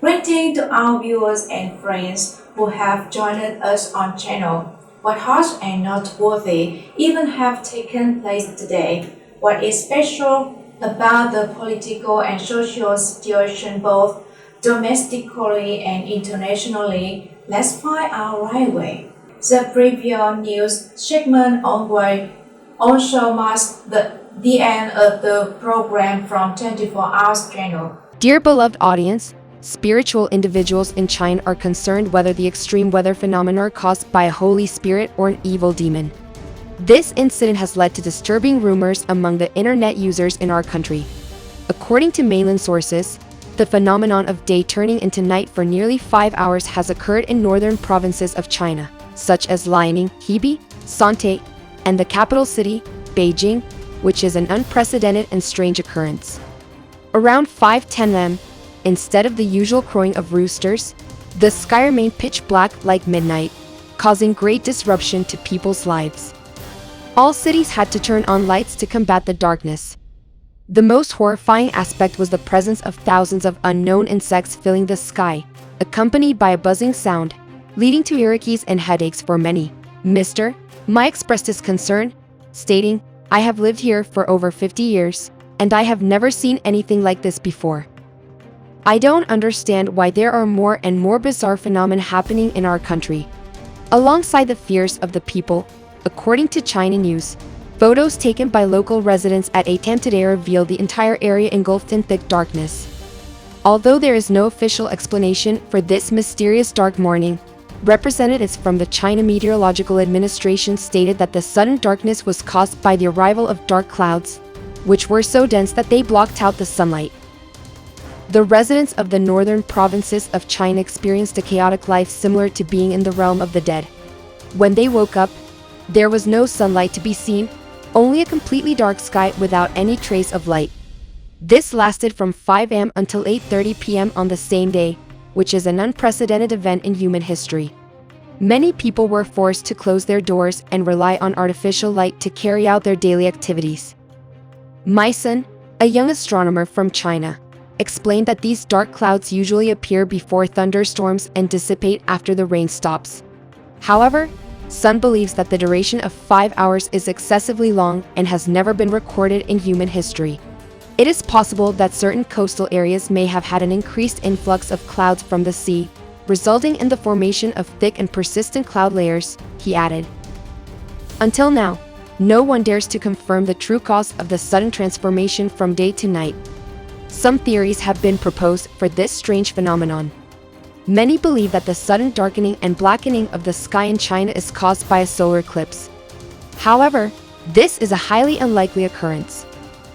Greeting to our viewers and friends who have joined us on channel. What harsh and noteworthy events have taken place today? What is special about the political and social situation both domestically and internationally? Let's find out right away. The previous news segment onward also marks the end of the program from 24 Hours channel. Dear beloved audience, spiritual individuals in China are concerned whether the extreme weather phenomena are caused by a holy spirit or an evil demon. This incident has led to disturbing rumors among the internet users in our country. According to mainland sources, the phenomenon of day turning into night for nearly 5 hours has occurred in northern provinces of China, such as Liaoning, Hebei, Shanghai, and the capital city, Beijing, which is an unprecedented and strange occurrence. Around 5:10 am, instead of the usual crowing of roosters, the sky remained pitch black like midnight, causing great disruption to people's lives. All cities had to turn on lights to combat the darkness. The most horrifying aspect was the presence of thousands of unknown insects filling the sky, accompanied by a buzzing sound, leading to irritants and headaches for many. Mr. Ma expressed his concern, stating, "I have lived here for over 50 years, and I have never seen anything like this before. I don't understand why there are more and more bizarre phenomena happening in our country." Alongside the fears of the people, according to China News, photos taken by local residents at Atam today reveal the entire area engulfed in thick darkness. Although there is no official explanation for this mysterious dark morning, representatives from the China Meteorological Administration stated that the sudden darkness was caused by the arrival of dark clouds, which were so dense that they blocked out the sunlight. The residents of the northern provinces of China experienced a chaotic life similar to being in the realm of the dead. When they woke up, there was no sunlight to be seen, only a completely dark sky without any trace of light. This lasted from 5 am until 8:30 p.m. on the same day, which is an unprecedented event in human history. Many people were forced to close their doors and rely on artificial light to carry out their daily activities. My son, a young astronomer from China, explained that these dark clouds usually appear before thunderstorms and dissipate after the rain stops. However, Sun believes that the duration of 5 hours is excessively long and has never been recorded in human history. It is possible that certain coastal areas may have had an increased influx of clouds from the sea, resulting in the formation of thick and persistent cloud layers, he added. Until now, no one dares to confirm the true cause of the sudden transformation from day to night. Some theories have been proposed for this strange phenomenon. Many believe that the sudden darkening and blackening of the sky in China is caused by a solar eclipse. However, this is a highly unlikely occurrence.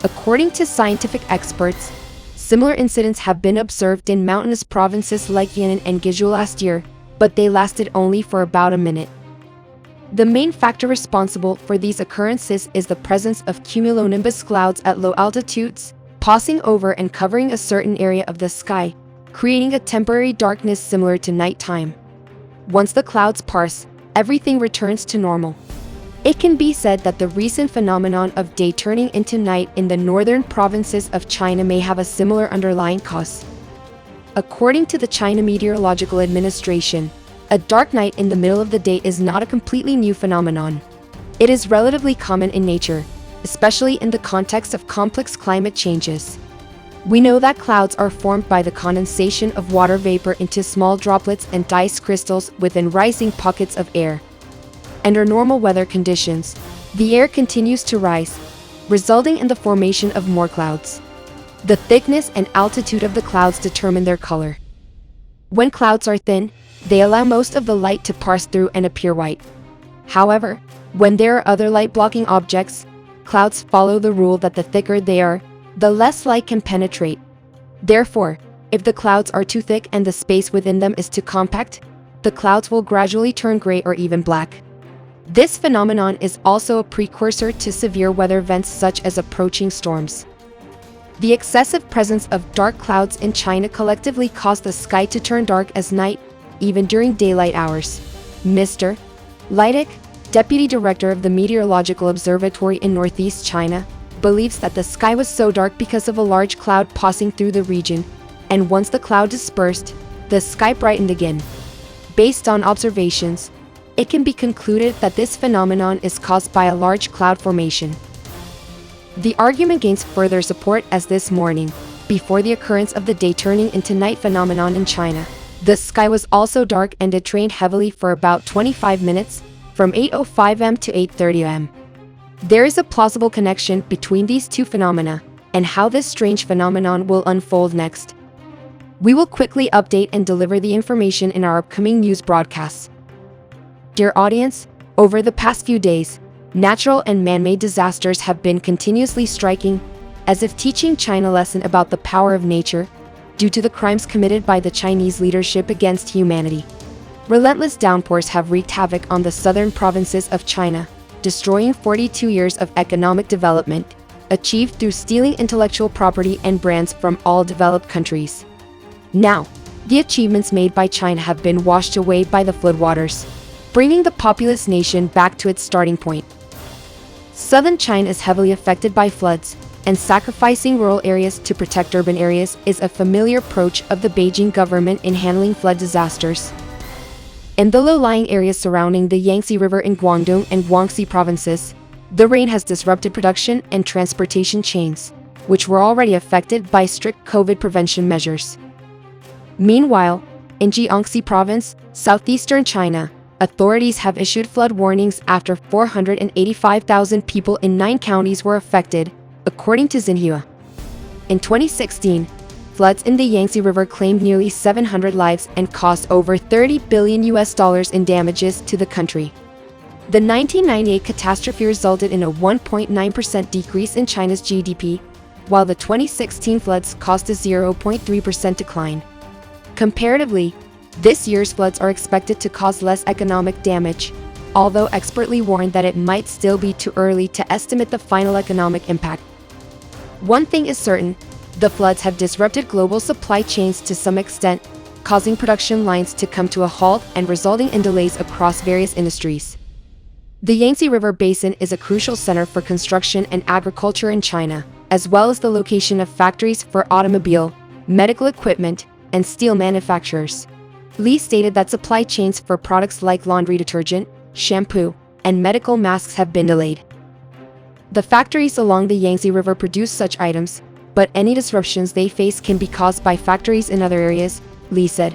According to scientific experts, similar incidents have been observed in mountainous provinces like Yan'an and Guizhou last year, but they lasted only for about a minute. The main factor responsible for these occurrences is the presence of cumulonimbus clouds at low altitudes, passing over and covering a certain area of the sky, creating a temporary darkness similar to nighttime. Once the clouds pass, everything returns to normal. It can be said that the recent phenomenon of day turning into night in the northern provinces of China may have a similar underlying cause. According to the China Meteorological Administration, a dark night in the middle of the day is not a completely new phenomenon. It is relatively common in nature, especially in the context of complex climate changes. We know that clouds are formed by the condensation of water vapor into small droplets and ice crystals within rising pockets of air. Under normal weather conditions, the air continues to rise, resulting in the formation of more clouds. The thickness and altitude of the clouds determine their color. When clouds are thin, they allow most of the light to pass through and appear white. However, when there are other light-blocking objects, clouds follow the rule that the thicker they are, the less light can penetrate. Therefore, if the clouds are too thick and the space within them is too compact, the clouds will gradually turn gray or even black. This phenomenon is also a precursor to severe weather events such as approaching storms. The excessive presence of dark clouds in China collectively caused the sky to turn dark as night, even during daylight hours. Mr. Leidick, deputy director of the Meteorological Observatory in Northeast China, believes that the sky was so dark because of a large cloud passing through the region, and once the cloud dispersed, the sky brightened again. Based on observations, it can be concluded that this phenomenon is caused by a large cloud formation. The argument gains further support as this morning, before the occurrence of the day turning into night phenomenon in China, the sky was also dark and it rained heavily for about 25 minutes, from 8:05 am to 8:30 am. There is a plausible connection between these two phenomena, and how this strange phenomenon will unfold next. We will quickly update and deliver the information in our upcoming news broadcasts. Dear audience, over the past few days, natural and man-made disasters have been continuously striking, as if teaching China a lesson about the power of nature, due to the crimes committed by the Chinese leadership against humanity. Relentless downpours have wreaked havoc on the southern provinces of China, destroying 42 years of economic development, achieved through stealing intellectual property and brands from all developed countries. Now, the achievements made by China have been washed away by the floodwaters, bringing the populous nation back to its starting point. Southern China is heavily affected by floods, and sacrificing rural areas to protect urban areas is a familiar approach of the Beijing government in handling flood disasters. In the low-lying areas surrounding the Yangtze River in Guangdong and Guangxi provinces, the rain has disrupted production and transportation chains, which were already affected by strict COVID prevention measures. Meanwhile, in Jiangxi province, southeastern China, authorities have issued flood warnings after 485,000 people in 9 counties were affected, according to Xinhua. In 2016, floods in the Yangtze River claimed nearly 700 lives and cost over $30 billion in damages to the country. The 1998 catastrophe resulted in a 1.9% decrease in China's GDP, while the 2016 floods caused a 0.3% decline. Comparatively, this year's floods are expected to cause less economic damage, although expertly warn that it might still be too early to estimate the final economic impact. One thing is certain, the floods have disrupted global supply chains to some extent, causing production lines to come to a halt and resulting in delays across various industries. The Yangtze River Basin is a crucial center for construction and agriculture in China, as well as the location of factories for automobile, medical equipment, and steel manufacturers. Li stated that supply chains for products like laundry detergent, shampoo, and medical masks have been delayed. The factories along the Yangtze River produce such items, but any disruptions they face can be caused by factories in other areas, Li said.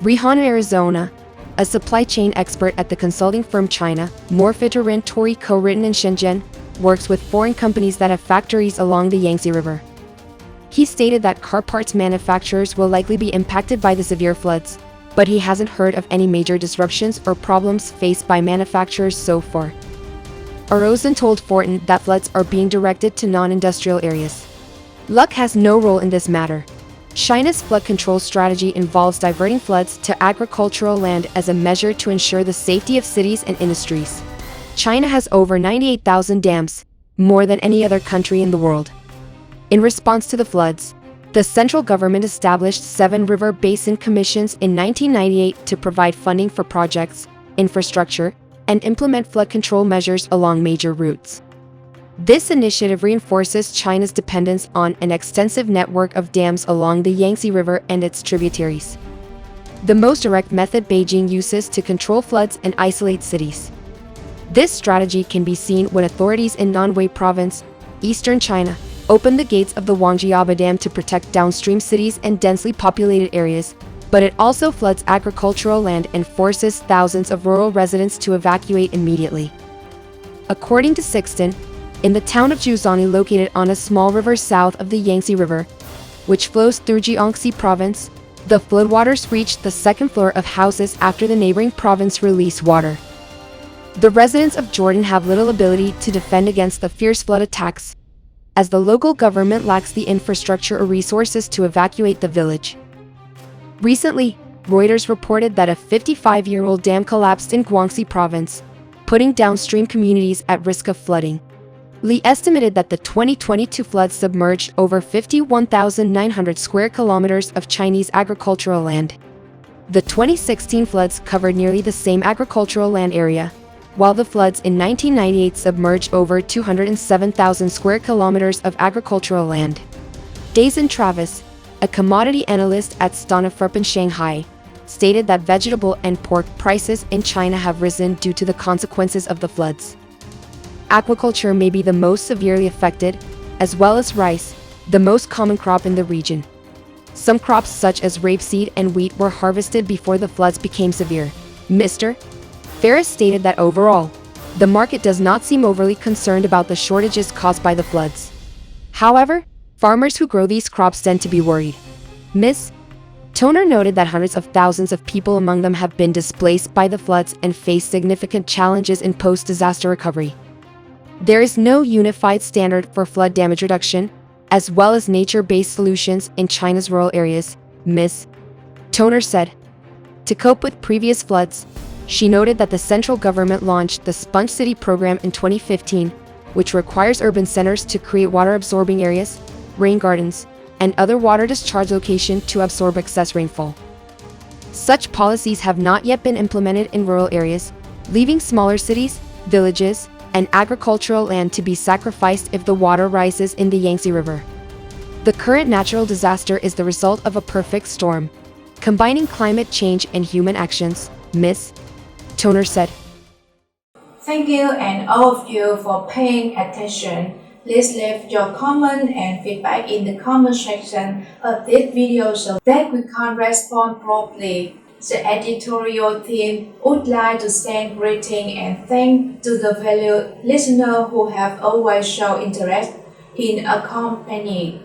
Rihan Arizona, a supply chain expert at the consulting firm China, Morfitorin Tori Co-written in Shenzhen, works with foreign companies that have factories along the Yangtze River. He stated that car parts manufacturers will likely be impacted by the severe floods, but he hasn't heard of any major disruptions or problems faced by manufacturers so far. Arosen told Fortin that floods are being directed to non-industrial areas. Luck has no role in this matter. China's flood control strategy involves diverting floods to agricultural land as a measure to ensure the safety of cities and industries. China has over 98,000 dams, more than any other country in the world. In response to the floods, the central government established 7 river basin commissions in 1998 to provide funding for projects, infrastructure, and implement flood control measures along major routes. This initiative reinforces China's dependence on an extensive network of dams along the Yangtze River and its tributaries. The most direct method Beijing uses to control floods and isolate cities. This strategy can be seen when authorities in Nanhui Province, eastern China, opened the gates of the Wangjiaba Dam to protect downstream cities and densely populated areas, but it also floods agricultural land and forces thousands of rural residents to evacuate immediately. According to Sixten, in the town of Jiuzhani located on a small river south of the Yangtze River, which flows through Jiangxi province, the floodwaters reached the second floor of houses after the neighboring province released water. The residents of Jordan have little ability to defend against the fierce flood attacks, as the local government lacks the infrastructure or resources to evacuate the village. Recently, Reuters reported that a 55-year-old dam collapsed in Guangxi province, putting downstream communities at risk of flooding. Li estimated that the 2022 floods submerged over 51,900 square kilometers of Chinese agricultural land. The 2016 floods covered nearly the same agricultural land area, while the floods in 1998 submerged over 207,000 square kilometers of agricultural land. Dazen Travis, a commodity analyst at Stoniferp in Shanghai, stated that vegetable and pork prices in China have risen due to the consequences of the floods. Aquaculture may be the most severely affected, as well as rice, the most common crop in the region. Some crops such as rapeseed and wheat were harvested before the floods became severe. Mr. Ferris stated that overall, the market does not seem overly concerned about the shortages caused by the floods. However, farmers who grow these crops tend to be worried. Ms. Toner noted that hundreds of thousands of people among them have been displaced by the floods and face significant challenges in post-disaster recovery. There is no unified standard for flood damage reduction, as well as nature-based solutions in China's rural areas, Ms. Toner said. To cope with previous floods, she noted that the central government launched the Sponge City program in 2015, which requires urban centers to create water-absorbing areas, rain gardens, and other water discharge locations to absorb excess rainfall. Such policies have not yet been implemented in rural areas, leaving smaller cities, villages, and agricultural land to be sacrificed if the water rises in the Yangtze River. The current natural disaster is the result of a perfect storm, combining climate change and human actions, Ms. Toner said. Thank you and all of you for paying attention. Please leave your comment and feedback in the comment section of this video so that we can respond properly. The editorial team would like to send greeting and thanks to the valued listeners who have always shown interest in a company.